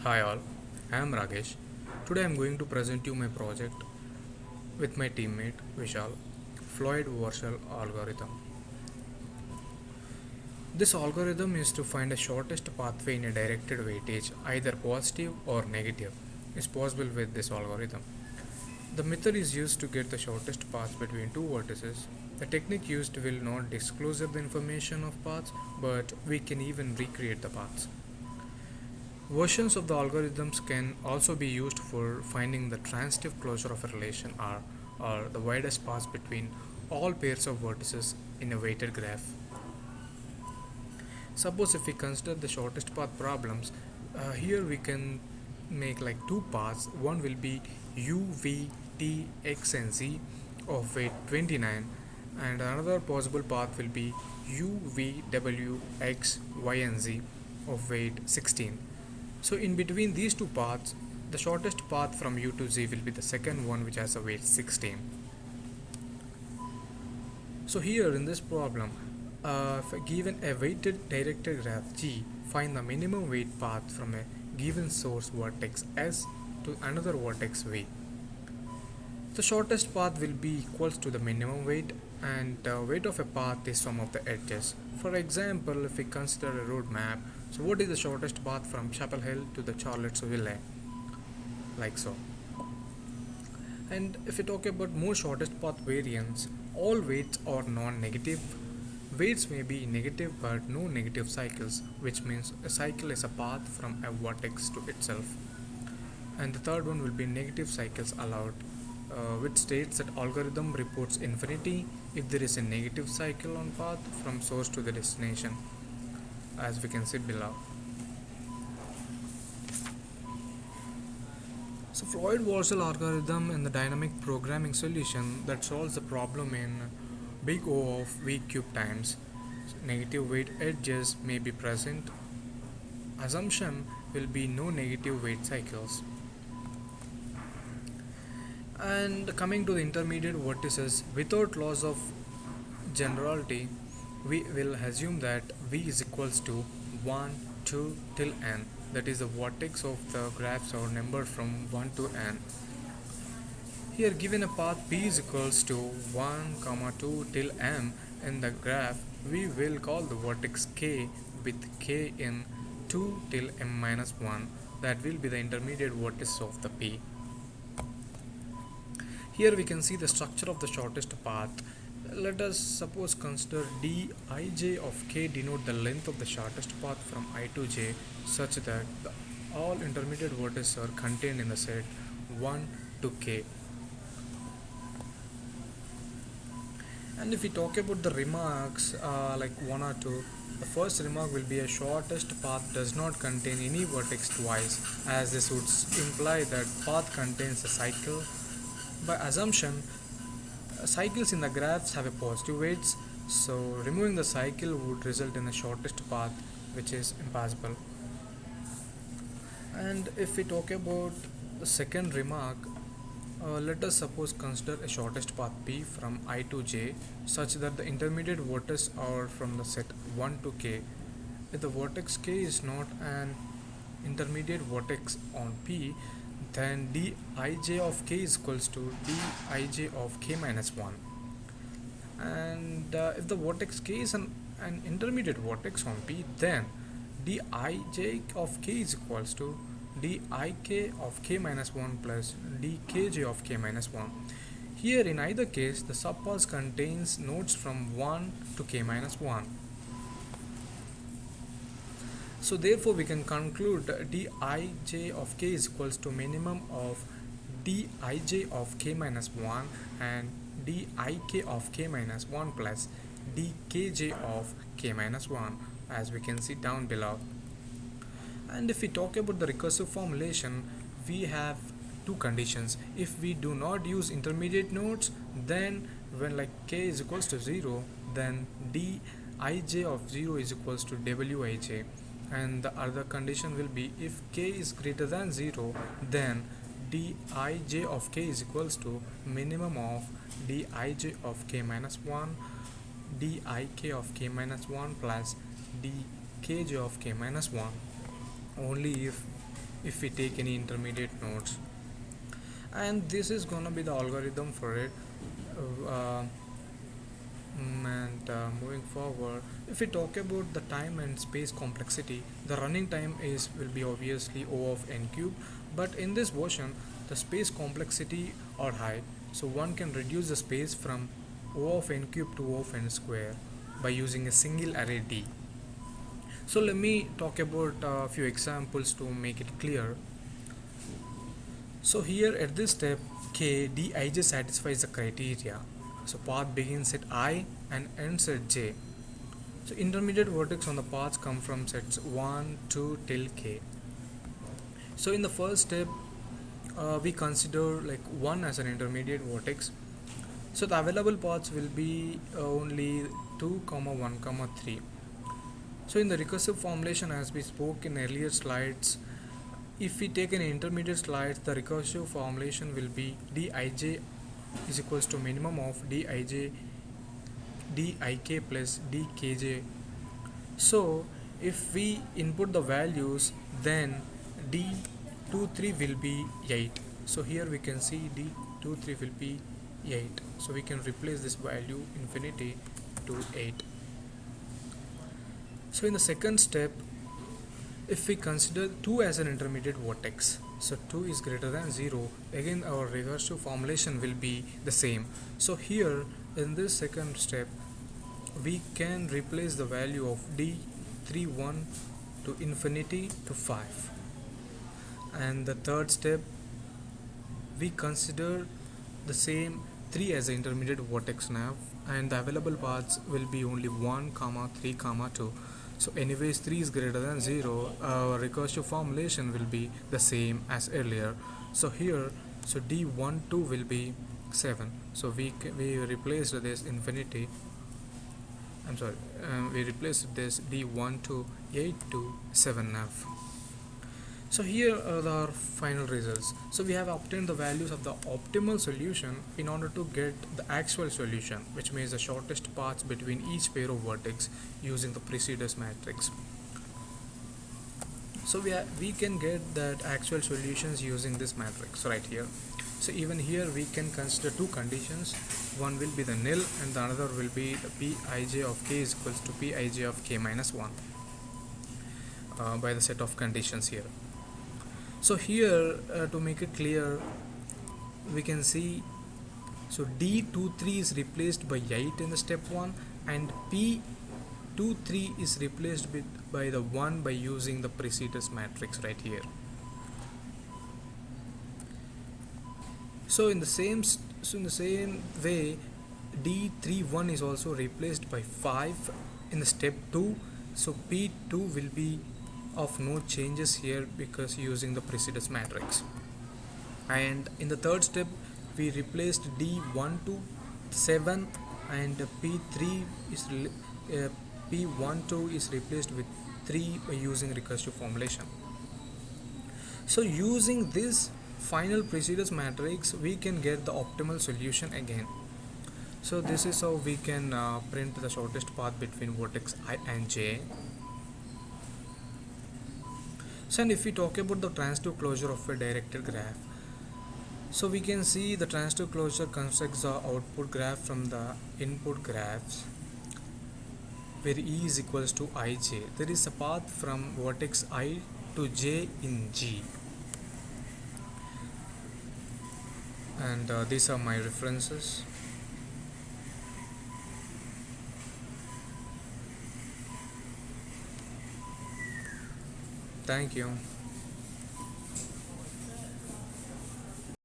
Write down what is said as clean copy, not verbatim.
Hi all, I am Rakesh. Today I am going to present you my project with my teammate Vishal, Floyd Warshall algorithm. This algorithm is to find the shortest pathway in a directed weightage, either positive or negative, is possible with this algorithm. The method is used to get the shortest path between two vertices. The technique used will not disclose the information of paths, but we can even recreate the paths. Versions of the algorithms can also be used for finding the transitive closure of a relation R, or the widest path between all pairs of vertices in a weighted graph. Suppose if we consider the shortest path problems, here we can make like two paths. One will be u, v, t, x and z of weight 29, and another possible path will be u, v, w, x, y and z of weight 16. So in between these two paths, the shortest path from u to z will be the second one, which has a weight 16. So here in this problem, if given a weighted directed graph G, find the minimum weight path from a given source vertex S to another vertex V. The shortest path will be equals to the minimum weight, and the weight of a path is sum of the edges. For example, if we consider a road map, so what is the shortest path from Chapel Hill to the Charlottesville? Like so. And if we talk about more shortest path variants, all weights are non-negative. Weights may be negative but no negative cycles, which means a cycle is a path from a vertex to itself. And the third one will be negative cycles allowed, which states that algorithm reports infinity if there is a negative cycle on path from source to the destination, as we can see below. So Floyd Warshall algorithm in the dynamic programming solution that solves the problem in big O of v cube times. Negative weight edges may be present. Assumption will be no negative weight cycles. And coming to the intermediate vertices, without loss of generality, we will assume that v is equals to 1, 2 till n. That is the vertex of the graphs are numbered from 1 to n. Here given a path p is equals to 1, 2 till m in the graph, we will call the vertex k with k in 2 till m minus 1. That will be the intermediate vertex of the p. Here we can see the structure of the shortest path. Let us suppose consider dij of k denote the length of the shortest path from I to j such that all intermediate vertices are contained in the set 1 to k. And if we talk about the remarks like 1 or 2, the first remark will be a shortest path does not contain any vertex twice, as this would imply that path contains a cycle. By assumption, cycles in the graphs have a positive weights, so removing the cycle would result in the shortest path, which is impossible. And if we talk about the second remark, let us suppose consider a shortest path p from I to j such that the intermediate vertices are from the set 1 to k. If the vertex k is not an intermediate vertex on p, then dij of k is equals to dij of k minus 1. And if the vertex k is an intermediate vertex on p, then dij of k is equals to dik of k minus 1 plus dkj of k minus 1. Here in either case, the subpath contains nodes from 1 to k minus 1. So therefore we can conclude dij of k is equals to minimum of dij of k minus 1 and dik of k minus 1 plus dkj of k minus 1, as we can see down below. And if we talk about the recursive formulation, we have two conditions. If we do not use intermediate nodes, then when like k is equals to 0, then dij of 0 is equals to wij. And the other condition will be if k is greater than 0, then dij of k is equals to minimum of dij of k minus 1, dik of k minus 1 plus dkj of k minus 1. Only if if we take any intermediate nodes. And this is gonna be the algorithm for it. uh, and moving forward, if we talk about the time and space complexity, the running time is will be obviously O of n cube, but in this version the space complexity are high, so one can reduce the space from O of n cube to O of n square by using a single array D. So let me talk about a few examples to make it clear. So here at this step, k dij satisfies the criteria. So path begins at I and ends at j. So intermediate vertex on the paths come from sets 1, 2 till k. So in the first step, we consider like 1 as an intermediate vertex. So the available paths will be only 2, 1, 3. So in the recursive formulation, as we spoke in earlier slides, if we take an intermediate slides, the recursive formulation will be dij is equals to minimum of dij dik plus dkj. So if we input the values, then d23 will be 8. So here we can see d23 will be 8. So we can replace this value infinity to 8. So in the second step, if we consider 2 as an intermediate vertex, so 2 is greater than 0, again our recursive formulation will be the same. So here in this second step, we can replace the value of d31 to infinity to 5. And the third step, we consider the same 3 as an intermediate vertex now, and the available paths will be only 1, 3, 2. So anyways 3 is greater than 0, our recursive formulation will be the same as earlier. So here, so d12 will be 7. So we replaced this infinity, we replaced this d1 to 8 to 7 now. So here are our final results. So we have obtained the values of the optimal solution in order to get the actual solution, which means the shortest paths between each pair of vertex using the precedence matrix. So we can get that actual solutions using this matrix right here. So even here we can consider two conditions. One will be the nil and the another will be the pij of k is equals to pij of k minus 1 by the set of conditions here. So here to make it clear, we can see, so d23 is replaced by 8 in the step 1 and p23 is replaced by the 1 by using the precedence matrix right here. So in the same way, d31 is also replaced by 5 in the step 2. So p2 will be of no changes here because using the precedence matrix. And in the third step, we replaced d1 to 7 and p3 is p12 is replaced with 3 by using recursive formulation. So using this final precedence matrix, we can get the optimal solution again. So this is how we can print the shortest path between vertex I and j. So and if we talk about the transitive closure of a directed graph, so we can see the transitive closure constructs the output graph from the input graphs where E is equals to ij. There is a path from vertex I to j in G. And these are my references. Thank you.